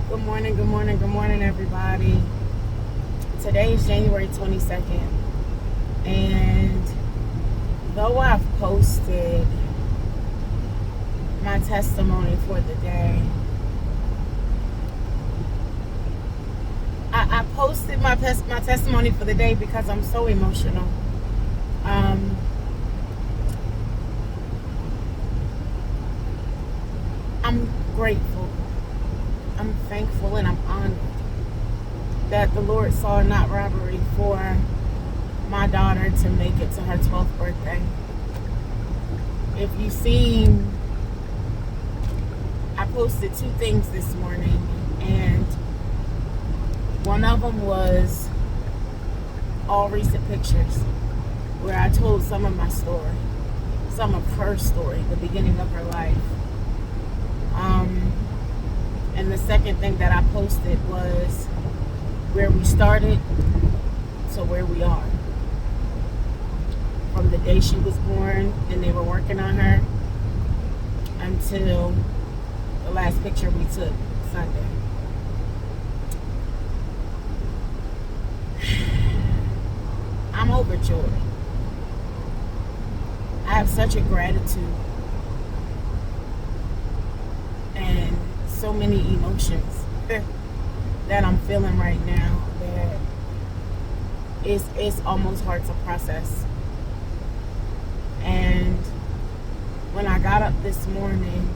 Good morning, good morning, good morning, everybody. Today is January 22nd, and though I've posted my testimony for the day, I posted my testimony for the day because I'm so emotional. I'm grateful, I'm thankful, and I'm honored that the Lord saw not robbery for my daughter to make it to her 12th birthday. If you've seen, I posted two things this morning, and one of them was all recent pictures where I told some of my story, some of her story, the beginning of her life. And the second thing that I posted was where we started to where we are. From the day she was born and they were working on her until the last picture we took Sunday. I'm overjoyed. I have such a gratitude and so many emotions that I'm feeling right now that it's almost hard to process. And when I got up this morning,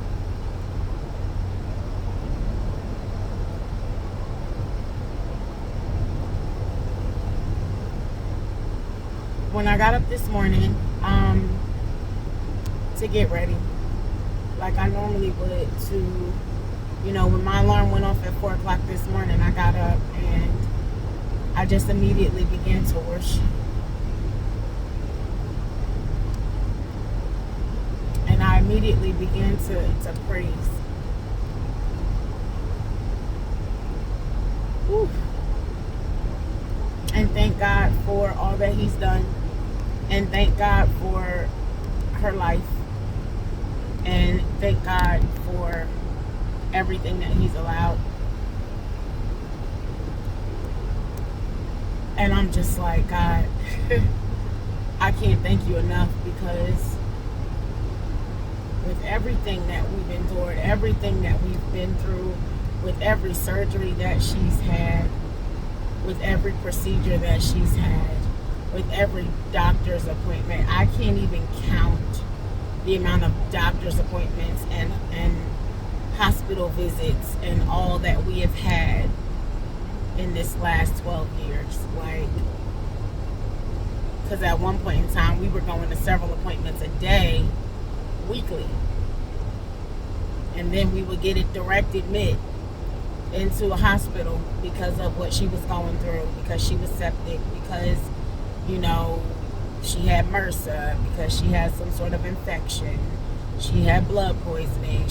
to get ready, like I normally would, to, when my alarm went off at 4 o'clock this morning, I got up and I just immediately began to worship. And I immediately began to praise. Whew. And thank God for all that He's done. And thank God for her life. And thank God for everything that He's allowed. And I'm just like, God, I can't thank you enough, because with everything that we've endured, everything that we've been through, with every surgery that she's had, with every procedure that she's had, with every doctor's appointment, I can't even count the amount of doctor's appointments and hospital visits and all that we have had in this last 12 years. Like, because at one point in time we were going to several appointments a day, weekly, and then we would get it direct admit into a hospital because of what she was going through, because she was septic, because she had MRSA, because she had some sort of infection, she had blood poisoning,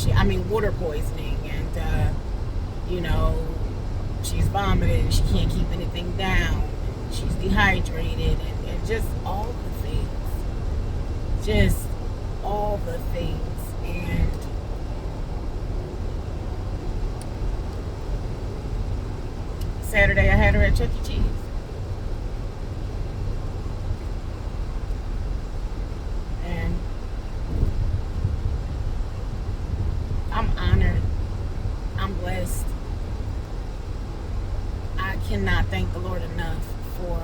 water poisoning, and she's vomiting, she can't keep anything down, she's dehydrated, and just all the things. And Saturday I had her at Chuck E. Cheese. And I'm honored. I'm blessed. I cannot thank the Lord enough for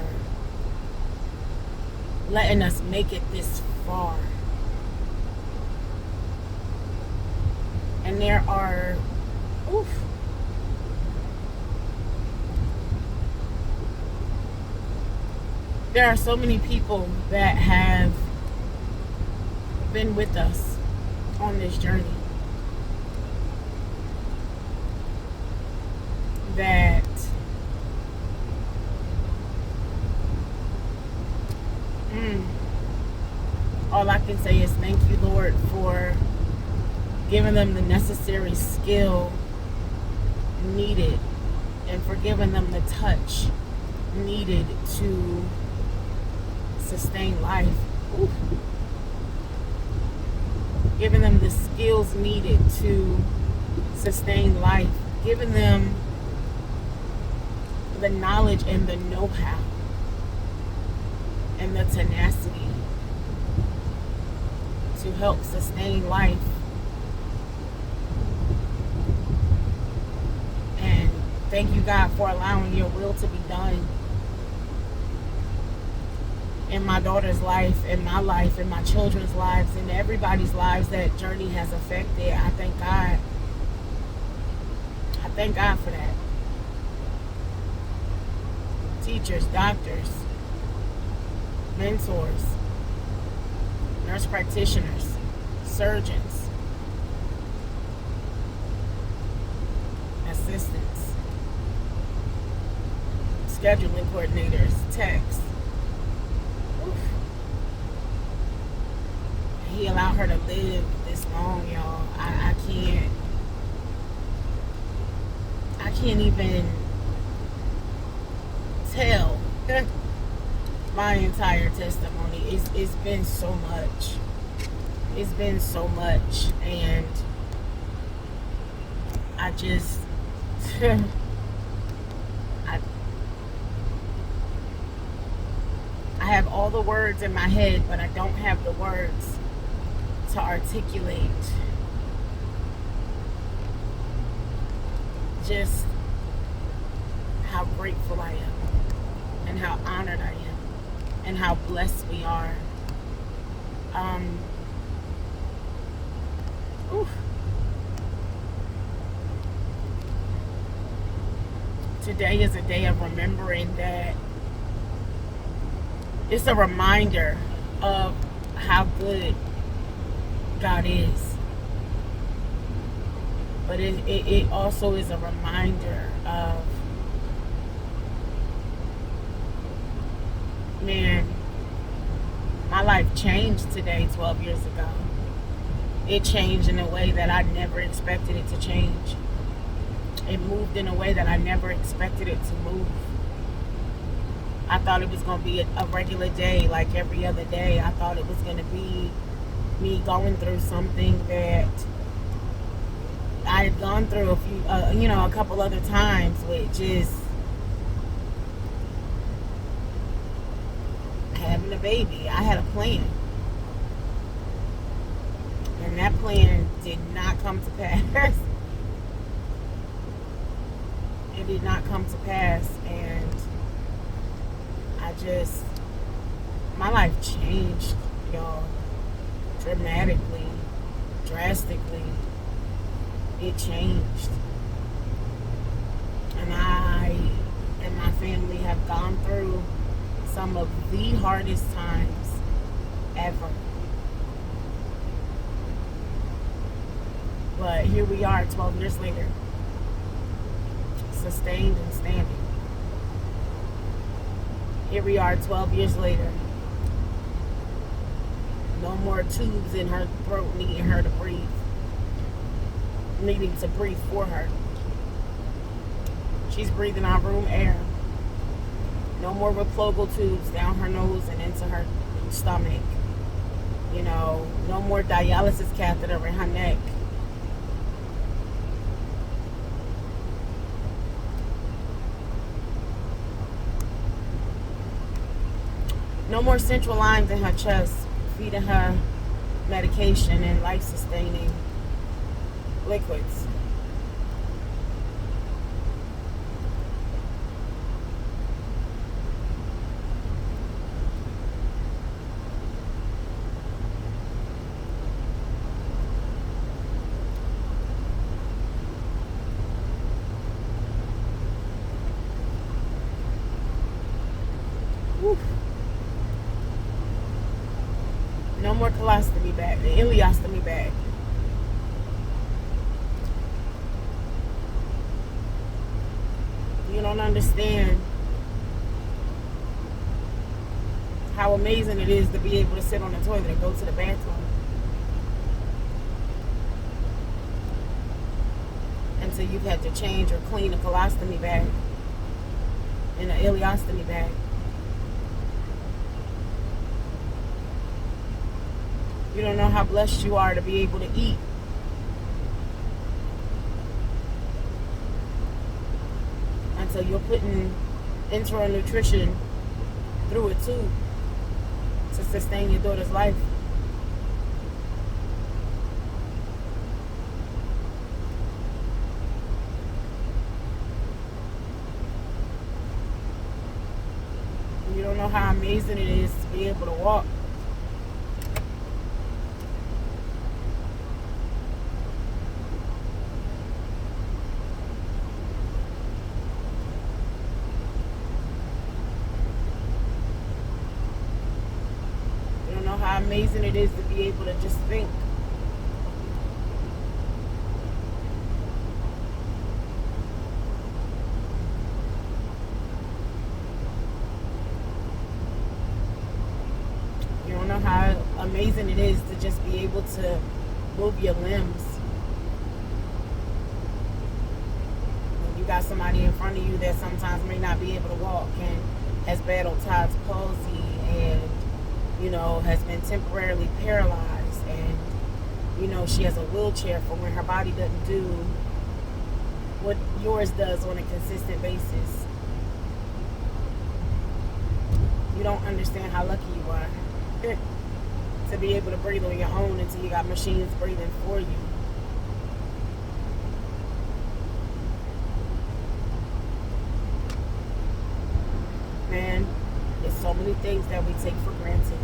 letting us make it this far. And there are so many people that have been with us on this journey that all I can say is thank you, Lord, for giving them the necessary skill needed and for giving them the touch needed to sustain life. Ooh. Giving them the skills needed to sustain life, giving them the knowledge and the know-how and the tenacity to help sustain life. And thank you, God, for allowing your will to be done in my daughter's life, in my life, in my children's lives, in everybody's lives that journey has affected. I thank God. I thank God for that. Teachers, doctors, mentors, nurse practitioners, surgeons, assistants, scheduling coordinators, techs. He allowed her to live this long, y'all. I can't even tell my entire testimony. It's been so much. It's been so much, and I just I have all the words in my head, but I don't have the words to articulate just how grateful I am and how honored I am and how blessed we are. Today is a day of remembering that. It's a reminder of how good God is. But it also is a reminder of, man, my life changed today 12 years ago. It changed in a way that I never expected it to change. It moved in a way that I never expected it to move. I thought it was going to be a regular day like every other day. I thought it was going to be me going through something that I had gone through a couple other times, which is having a baby. I had a plan. And that plan did not come to pass. It did not come to pass, and my life changed, y'all, dramatically, drastically. It changed. And I and my family have gone through some of the hardest times ever. But here we are 12 years later, sustained and standing. Here we are 12 years later. No more tubes in her throat needing her to breathe. Needing to breathe for her. She's breathing our room air. No more replogal tubes down her nose and into her stomach. No more dialysis catheter in her neck. No more central lines in her chest, feeding her medication and life-sustaining liquids. Whew. No more colostomy bag, the ileostomy bag. You don't understand how amazing it is to be able to sit on the toilet and go to the bathroom. Until you've had to change or clean a colostomy bag and an ileostomy bag. You don't know how blessed you are to be able to eat. Until you're putting enteral nutrition through a tube to sustain your daughter's life. You don't know how amazing it is to be able to walk. You don't know how amazing it is to be able to just think. You don't know how amazing it is to just be able to move your limbs. When you got somebody in front of you that sometimes may not be able to walk and has battled Todd's palsy and, you know, has been temporarily paralyzed, and, you know, she has a wheelchair for when her body doesn't do what yours does on a consistent basis. You don't understand how lucky you are to be able to breathe on your own until you got machines breathing for you. Man, there's so many things that we take for granted.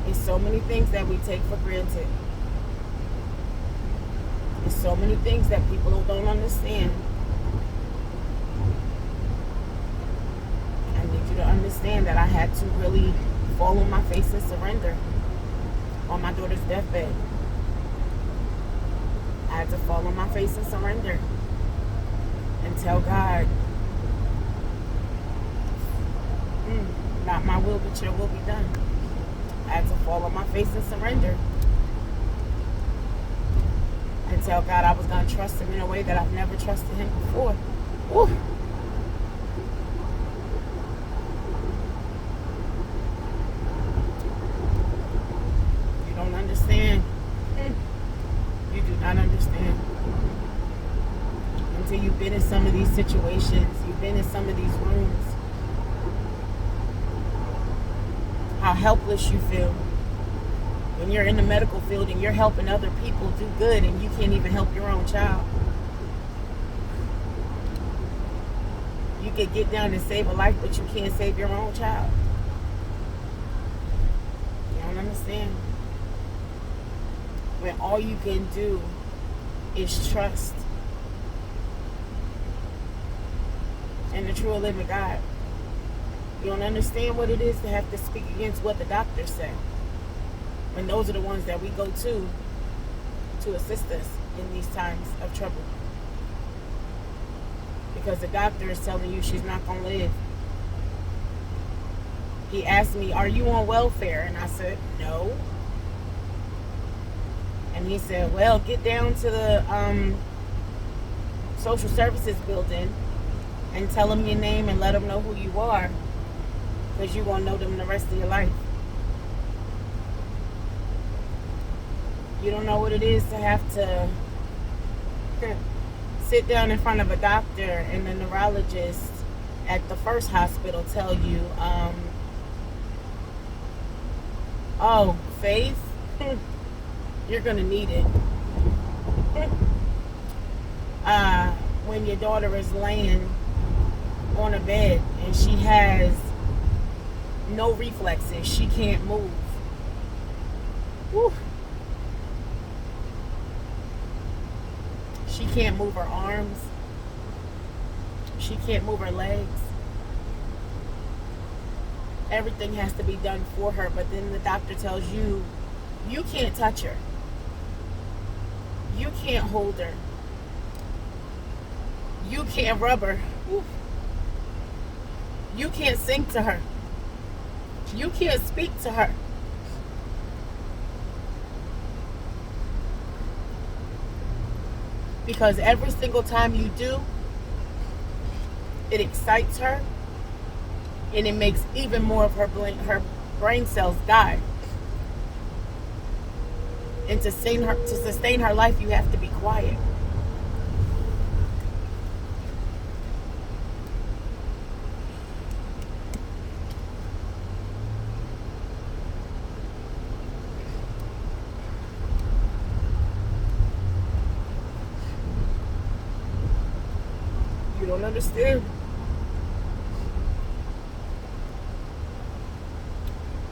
There's so many things that we take for granted. There's so many things that people don't understand. I need you to understand that I had to really fall on my face and surrender on my daughter's deathbed. I had to fall on my face and surrender and tell God, not my will, but your will be done. I had to fall on my face and surrender and tell God I was going to trust him in a way that I've never trusted him before. Woo. You don't understand. You do not understand. Until you've been in some of these situations, you've been in some of these rooms, how helpless you feel when you're in the medical field and you're helping other people do good and you can't even help your own child. You could get down and save a life, but you can't save your own child. You don't understand. When all you can do is trust in the true living God. You don't understand what it is to have to speak against what the doctors say, when those are the ones that we go to assist us in these times of trouble. Because the doctor is telling you she's not going to live. He asked me, "Are you on welfare?" And I said, "No." And he said, "Well, get down to the social services building and tell them your name and let them know who you are, because you're going to know them the rest of your life." You don't know what it is to have to sit down in front of a doctor and the neurologist at the first hospital tell you, "Oh, Faith, you're going to need it." When your daughter is laying on a bed and she has no reflexes, she can't move. Woo. She can't move her arms. She can't move her legs. Everything has to be done for her, but then the doctor tells you, you can't touch her. You can't hold her. You can't rub her. Woo. You can't sing to her. You can't speak to her. Because every single time you do, it excites her and it makes even more of her brain cells die. And to sustain her life, you have to be quiet. don't understand.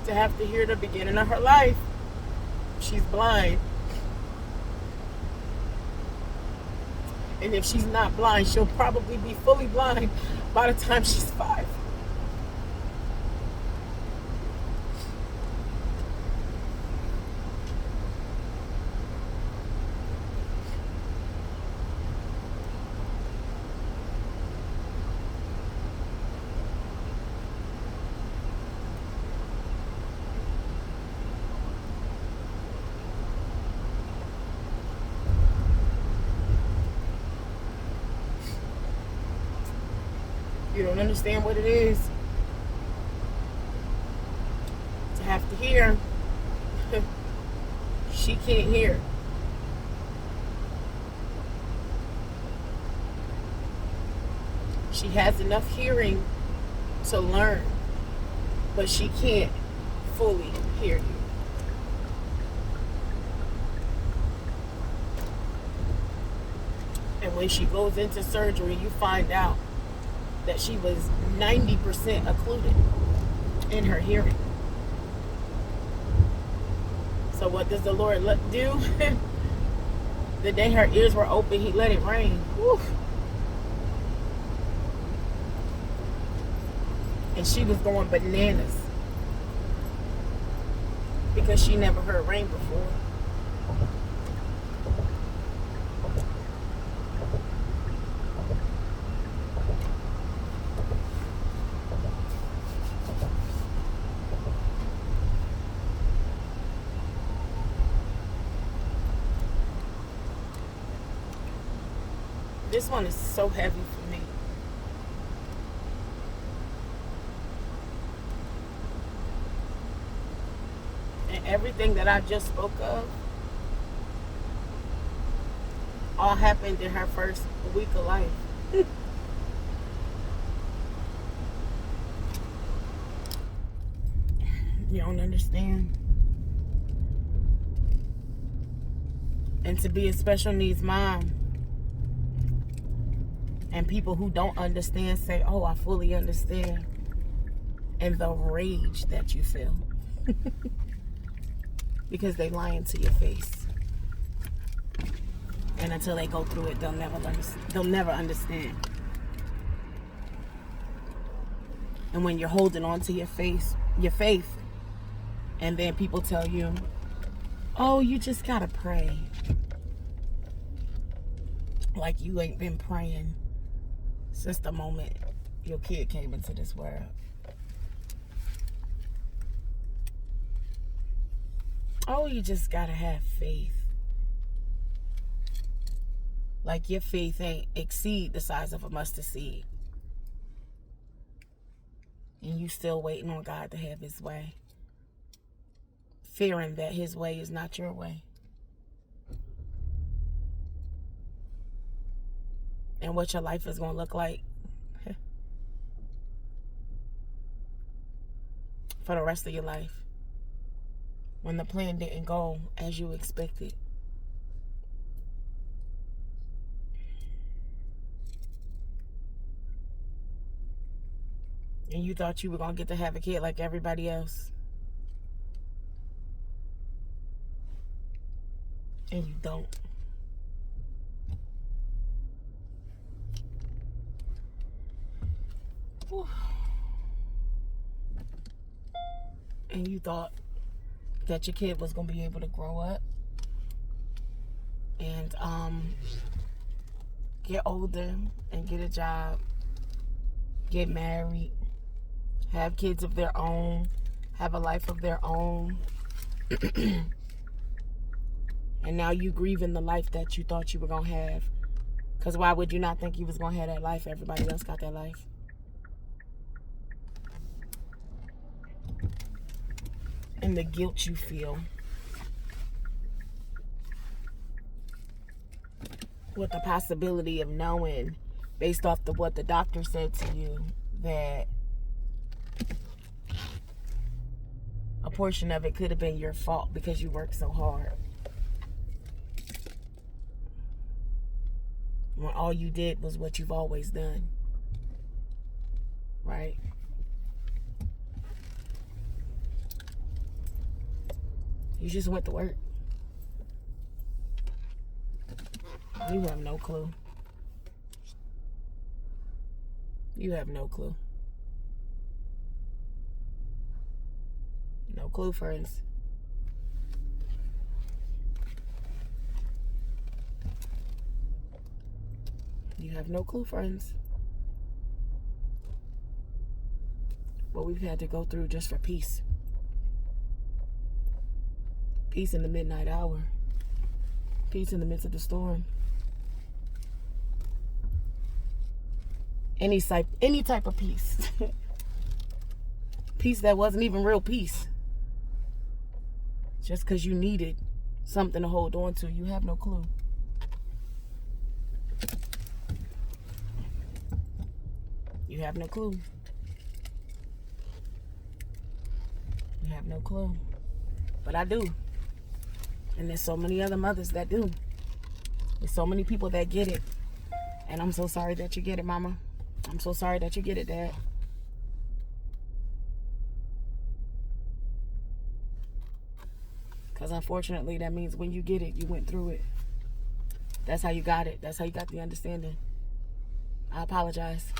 To have to hear the beginning of her life, she's blind. And if she's not blind, she'll probably be fully blind by the time she's 5. You don't understand what it is to have to hear. She can't hear. She has enough hearing to learn, but she can't fully hear you. And when she goes into surgery, you find out that she was 90% occluded in her hearing. So what does the Lord do? The day her ears were open, he let it rain. Whew. And she was going bananas because she never heard rain before. This one is so heavy for me. And everything that I just spoke of all happened in her first week of life. You don't understand. And to be a special needs mom, and people who don't understand say, oh, I fully understand. And the rage that you feel. Because they lying to your face. And until they go through it, they'll never understand. And when you're holding on to your faith, and then people tell you, oh, you just gotta pray. Like you ain't been praying since the moment your kid came into this world. Oh, you just gotta have faith. Like your faith ain't exceed the size of a mustard seed. And you still waiting on God to have his way. Fearing that his way is not your way. And what your life is going to look like for the rest of your life when the plan didn't go as you expected. And you thought you were going to get to have a kid like everybody else. And you don't. Whew. And you thought that your kid was going to be able to grow up and get older and get a job, get married, have kids of their own, have a life of their own. And now you grieving the life that you thought you were going to have. Because why would you not think you was going to have that life? Everybody else got that life. And the guilt you feel with the possibility of knowing, based off of what the doctor said to you, that a portion of it could have been your fault because you worked so hard. when all you did was what you've always done, right? You just went to work. You have no clue. You have no clue. No clue, friends. You have no clue, friends. What we've had to go through just for peace. Peace in the midnight hour. Peace in the midst of the storm. Any type of peace. Peace that wasn't even real peace. Just because you needed something to hold on to. You have no clue. You have no clue. You have no clue. But I do. And there's so many other mothers that do. There's so many people that get it. And I'm so sorry that you get it, Mama. I'm so sorry that you get it, Dad. Because unfortunately, that means when you get it, you went through it. That's how you got it. That's how you got the understanding. I apologize.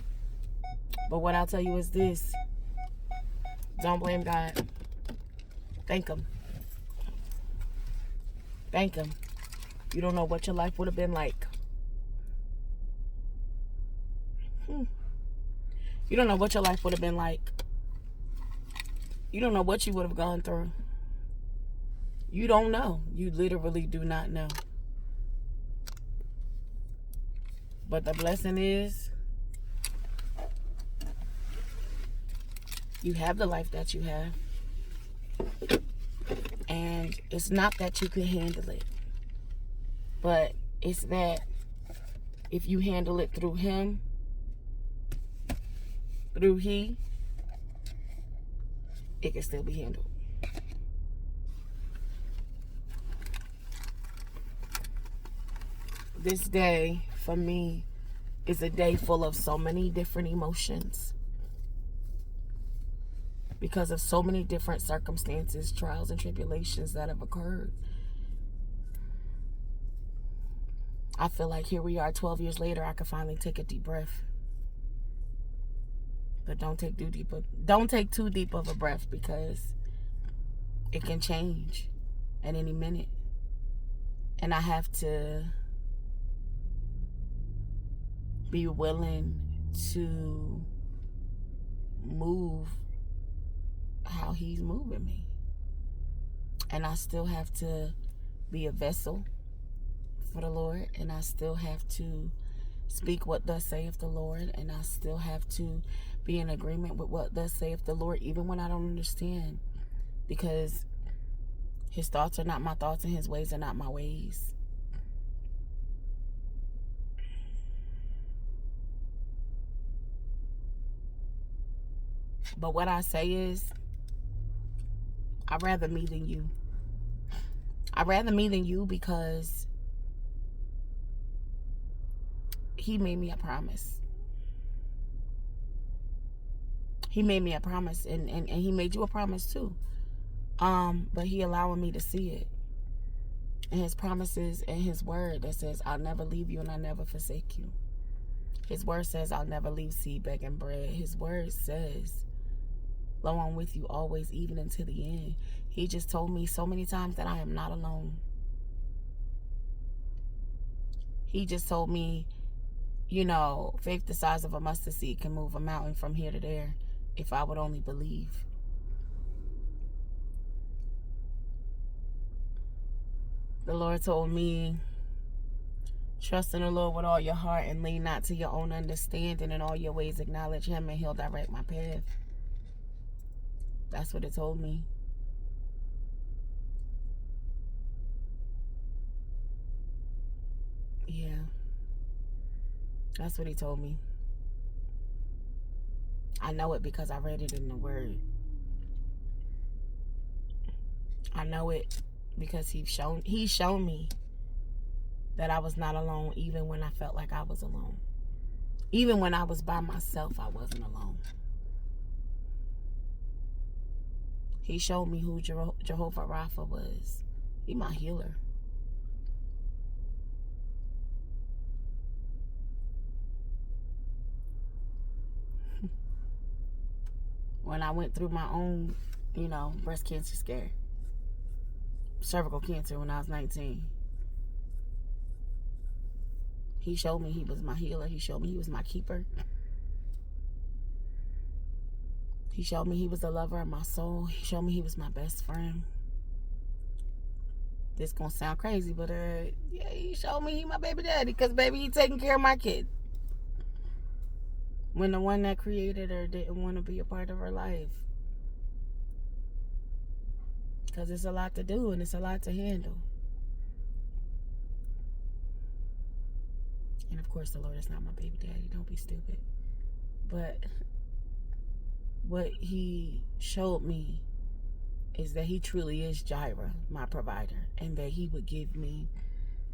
But what I'll tell you is this. Don't blame God. Thank Him. Thank Him. You don't know what your life would have been like. You don't know what your life would have been like. You don't know what you would have gone through. You don't know. You literally do not know. But the blessing is, you have the life that you have. And it's not that you can handle it. But it's that if you handle it through Him, through He, it can still be handled. This day, for me, is a day full of so many different emotions. Because of so many different circumstances, trials, and tribulations that have occurred. I feel like here we are 12 years later, I can finally take a deep breath. But don't take too deep of a breath, because it can change at any minute. And I have to be willing to move how He's moving me. And I still have to be a vessel for the Lord. And I still have to speak what thus saith the Lord. And I still have to be in agreement with what thus saith the Lord, even when I don't understand. Because His thoughts are not my thoughts, and His ways are not my ways. But what I say is, I'd rather me than you. I'd rather me than you, because He made me a promise. He made me a promise, and He made you a promise too. But He allowing me to see it. And His promises and His word that says, I'll never leave you and I'll never forsake you. His word says, I'll never leave seed, begging bread. His word says, lo, I'm with you always, even until the end. He just told me so many times that I am not alone. He just told me, you know, faith the size of a mustard seed can move a mountain from here to there if I would only believe. The Lord told me, trust in the Lord with all your heart and lean not to your own understanding. In all your ways acknowledge Him and He'll direct my path. That's what it told me. Yeah. That's what He told me. I know it because I read it in the Word. I know it because He's shown me that I was not alone, even when I felt like I was alone. Even when I was by myself, I wasn't alone. He showed me who Jehovah Rapha was. He my healer. When I went through my own, breast cancer scare, cervical cancer when I was 19, he showed me he was my healer. He showed me he was my keeper. He showed me he was the lover of my soul. He showed me he was my best friend. This gonna sound crazy, but yeah, he showed me he my baby daddy, because baby, he taking care of my kid. When the one that created her didn't want to be a part of her life. Because it's a lot to do and it's a lot to handle. And of course, the Lord is not my baby daddy. Don't be stupid. But what he showed me is that he truly is Jireh, my provider, and that he would give me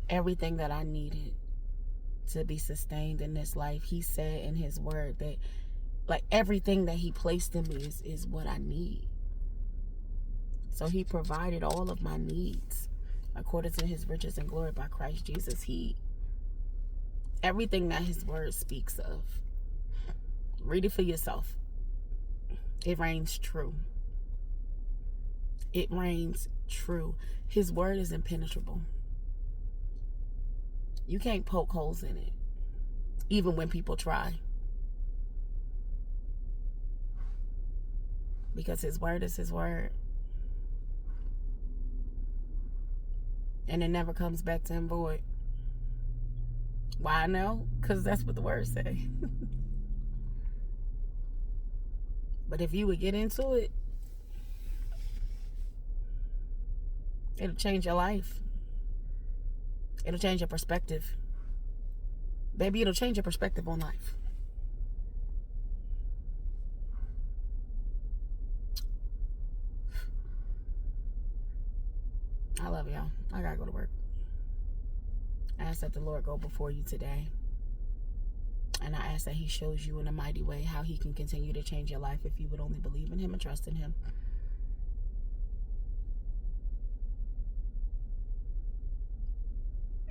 everything that I needed to be sustained in this life. He said in his word that, like, everything that he placed in me is what I need. So he provided all of my needs according to his riches and glory by Christ Jesus. Everything that his word speaks of, read it for yourself. It reigns true. It reigns true. His word is impenetrable. You can't poke holes in it, even when people try. Because his word is his word. And it never comes back to him void. Why I know? Because that's what the word say. But if you would get into it, it'll change your life. It'll change your perspective. Baby, it'll change your perspective on life. I love y'all. I gotta go to work. I ask that the Lord go before you today. And I ask that he shows you in a mighty way how he can continue to change your life if you would only believe in him and trust in him.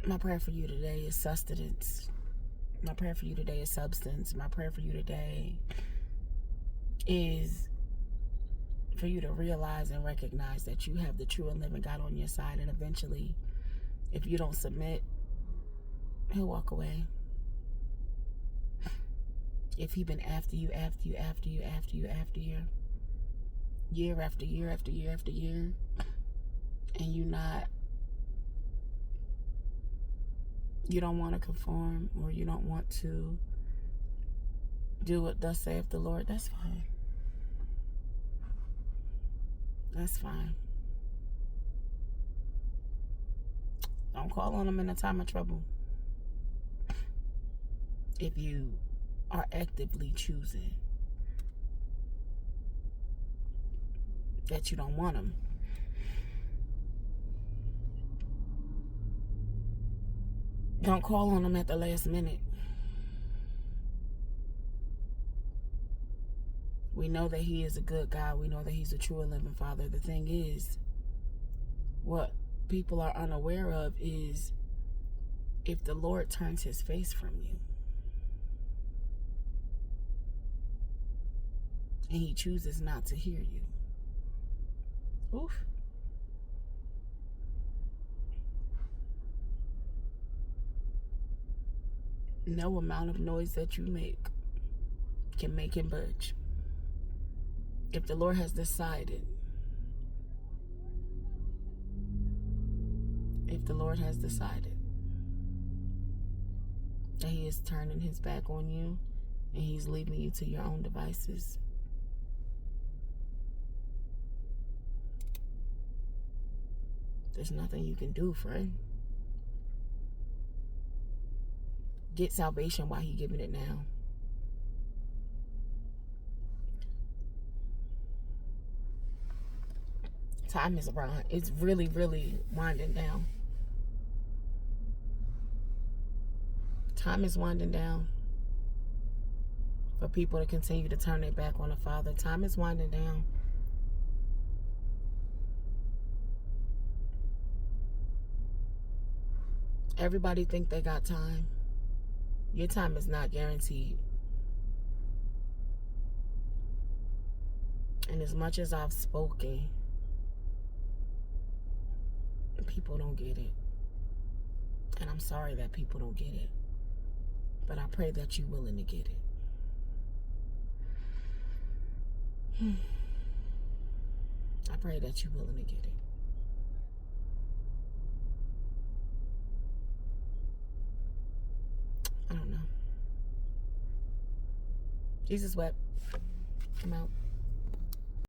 My prayer for you today is sustenance. My prayer for you today is substance. My prayer for you today is for you to realize and recognize that you have the true and living God on your side. And eventually, if you don't submit, he'll walk away. If he's been after you, year after year after year, and you don't want to conform, or you don't want to do what thus saith the Lord, that's fine. That's fine. Don't call on him in a time of trouble. If you are actively choosing that you don't want him. Don't call on him at the last minute. We know that he is a good God. We know that he's a true and living Father. The thing is, what people are unaware of is if the Lord turns his face from you and he chooses not to hear you. Oof. No amount of noise that you make can make him budge. If the Lord has decided, that he is turning his back on you and he's leaving you to your own devices, there's nothing you can do, friend. Get salvation while he's giving it now. Time is around. It's really, really winding down. Time is winding down for people to continue to turn their back on the Father. Time is winding down. Everybody think they got time. Your time is not guaranteed. And as much as I've spoken, people don't get it. And I'm sorry that people don't get it. But I pray that you're willing to get it. I pray that you're willing to get it. I don't know. Jesus wept. I'm out.